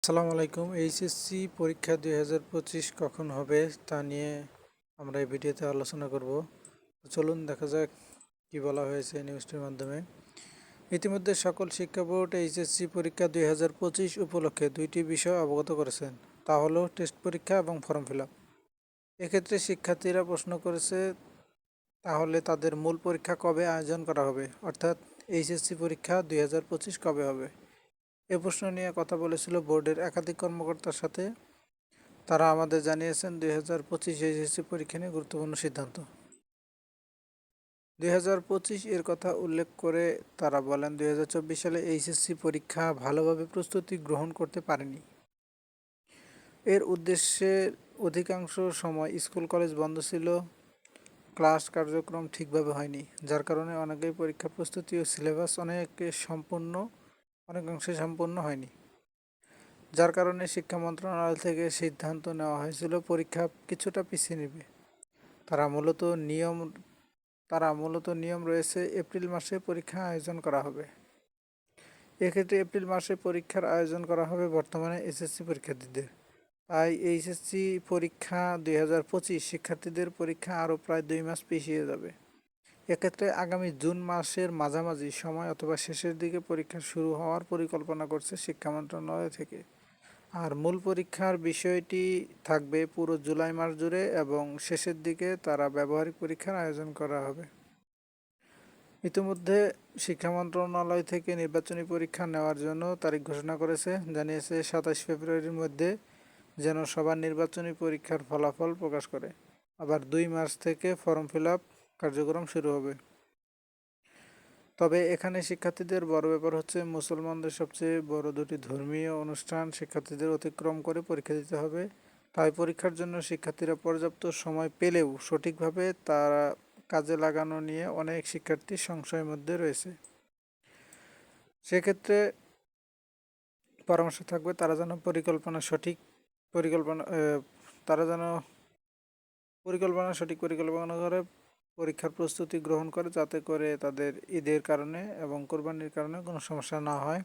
আসসালামু আলাইকুম। এইচএসসি পরীক্ষা 2025 কখন হবে তা নিয়ে আমরা এই ভিডিওতে আলোচনা করব। চলুন দেখা যাক কি বলা হয়েছে নিউজটির মাধ্যমে। ইতিমধ্যে সকল শিক্ষা বোর্ড এইচএসসি পরীক্ষা 2025 উপলক্ষে দুইটি বিষয় অবগত করেছেন, তা হলো টেস্ট পরীক্ষা এবং ফর্ম ফিল আপ। এক্ষেত্রে শিক্ষার্থীরা প্রশ্ন করেছে তাহলে তাদের মূল পরীক্ষা কবে আয়োজন করা হবে, অর্থাৎ এইচএসসি পরীক্ষা 2025 কবে হবে। এ প্রশ্ন নিয়ে কথা বলেছিল বোর্ডের একাধিক কর্মকর্তার সাথে। তারা আমাদের জানিয়েছেন 2025 এইচএসসি পরীক্ষা নিয়ে গুরুত্বপূর্ণ সিদ্ধান্ত। 2025 এর কথা উল্লেখ করে তারা বলেন 2024 সালে এইচএসসি পরীক্ষা ভালোভাবে প্রস্তুতি গ্রহণ করতে পারেনি। এর উদ্দেশ্যে অধিকাংশ সময় স্কুল কলেজ বন্ধ ছিল, ক্লাস কার্যক্রম ঠিকভাবে হয়নি, যার কারণে অনেকেই পরীক্ষা প্রস্তুতি ও সিলেবাস অনেকাংশে সম্পূর্ণ হয়নি। যার কারণে শিক্ষা মন্ত্রণালয় থেকে সিদ্ধান্ত নেওয়া হয়েছিল পরীক্ষা কিছুটা পিছিয়ে নেবে। তারা মূলত নিয়ম রয়েছে এপ্রিল মাসে পরীক্ষা আয়োজন করা হবে। এক্ষেত্রে এপ্রিল মাসে পরীক্ষার আয়োজন করা হবে বর্তমানে এসএসসি পরীক্ষার্থীদের। তাই এইচএসসি পরীক্ষা 2025 শিক্ষার্থীদের পরীক্ষা আরও প্রায় 2 মাস পিছিয়ে যাবে। এক্ষেত্রে আগামী জুন মাসের মাঝামাঝি সময় অথবা শেষের দিকে পরীক্ষা শুরু হওয়ার পরিকল্পনা করছে শিক্ষা মন্ত্রণালয় থেকে। আর মূল পরীক্ষার বিষয়টি থাকবে পুরো জুলাই মাস জুড়ে এবং শেষের দিকে তারা ব্যবহারিক পরীক্ষার আয়োজন করা হবে। ইতিমধ্যে শিক্ষা মন্ত্রণালয় থেকে নির্বাচনী পরীক্ষা নেওয়ার জন্য তারিখ ঘোষণা করেছে, জানিয়েছে 27 ফেব্রুয়ারির মধ্যে যেন সবার নির্বাচনী পরীক্ষার ফলাফল প্রকাশ করে। আবার 2 মার্চ থেকে ফর্ম ফিল আপ কার্যক্রম শুরু হবে। তবে এখানে শিক্ষার্থীদের বড় ব্যাপার হচ্ছে মুসলমানদের সবচেয়ে বড় দুটি ধর্মীয় অনুষ্ঠান শিক্ষার্থীদের অতিক্রম করে পরীক্ষা দিতে হবে। তাই পরীক্ষার জন্য শিক্ষার্থীরা পর্যাপ্ত সময় পেলেও সঠিকভাবে তারা কাজে লাগানো নিয়ে অনেক শিক্ষার্থী সংশয়ের মধ্যে রয়েছে। সেক্ষেত্রে পরামর্শ থাকবে তারা যেন সঠিক পরিকল্পনা করে পরীক্ষার প্রস্তুতি গ্রহণ করে, যাতে করে তাদের ঈদের কারণে এবং কোরবানির কারণে কোনো সমস্যা না হয়।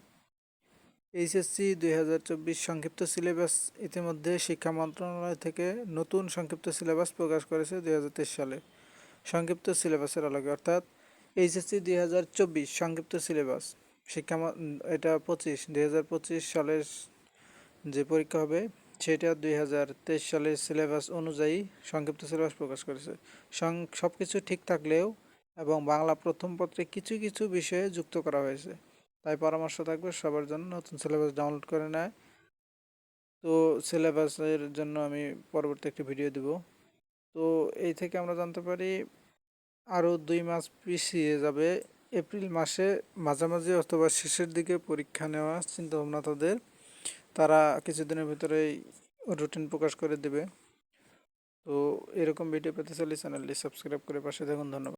এইচএসসি 2024 সংক্ষিপ্ত সিলেবাস ইতিমধ্যে শিক্ষা মন্ত্রণালয় থেকে নতুন সংক্ষিপ্ত সিলেবাস প্রকাশ করেছে 2023 সালে। সংক্ষিপ্ত সিলেবাসের আলোকে অর্থাৎ এইচএসসি 2024 সংক্ষিপ্ত সিলেবাস এটা 2025 সালের যে পরীক্ষা হবে সেটা 2023 সালের সিলেবাস অনুযায়ী সংক্ষিপ্ত সিলেবাস প্রকাশ করেছে। সব কিছু ঠিক থাকলেও এবং বাংলা প্রথম পত্রে কিছু কিছু বিষয়ে যুক্ত করা হয়েছে। তাই পরামর্শ থাকবে সবার জন্য নতুন সিলেবাস ডাউনলোড করে নেয়। তো সিলেবাসের জন্য আমি পরবর্তী একটি ভিডিও দেব। তো এই থেকে আমরা জানতে পারি আরও 2 মাস পিছিয়ে যাবে। এপ্রিল মাসে মাঝামাঝি অথবা শেষের দিকে পরীক্ষা নেওয়ার চিন্তাভাবনা তাদের। তারা কিছুদিনের ভিতরেই রুটিন প্রকাশ করে দেবে। তো এরকম ভিডিও পেতে চাইলে চ্যানেলটি সাবস্ক্রাইব করে পাশে থাকুন। ধন্যবাদ।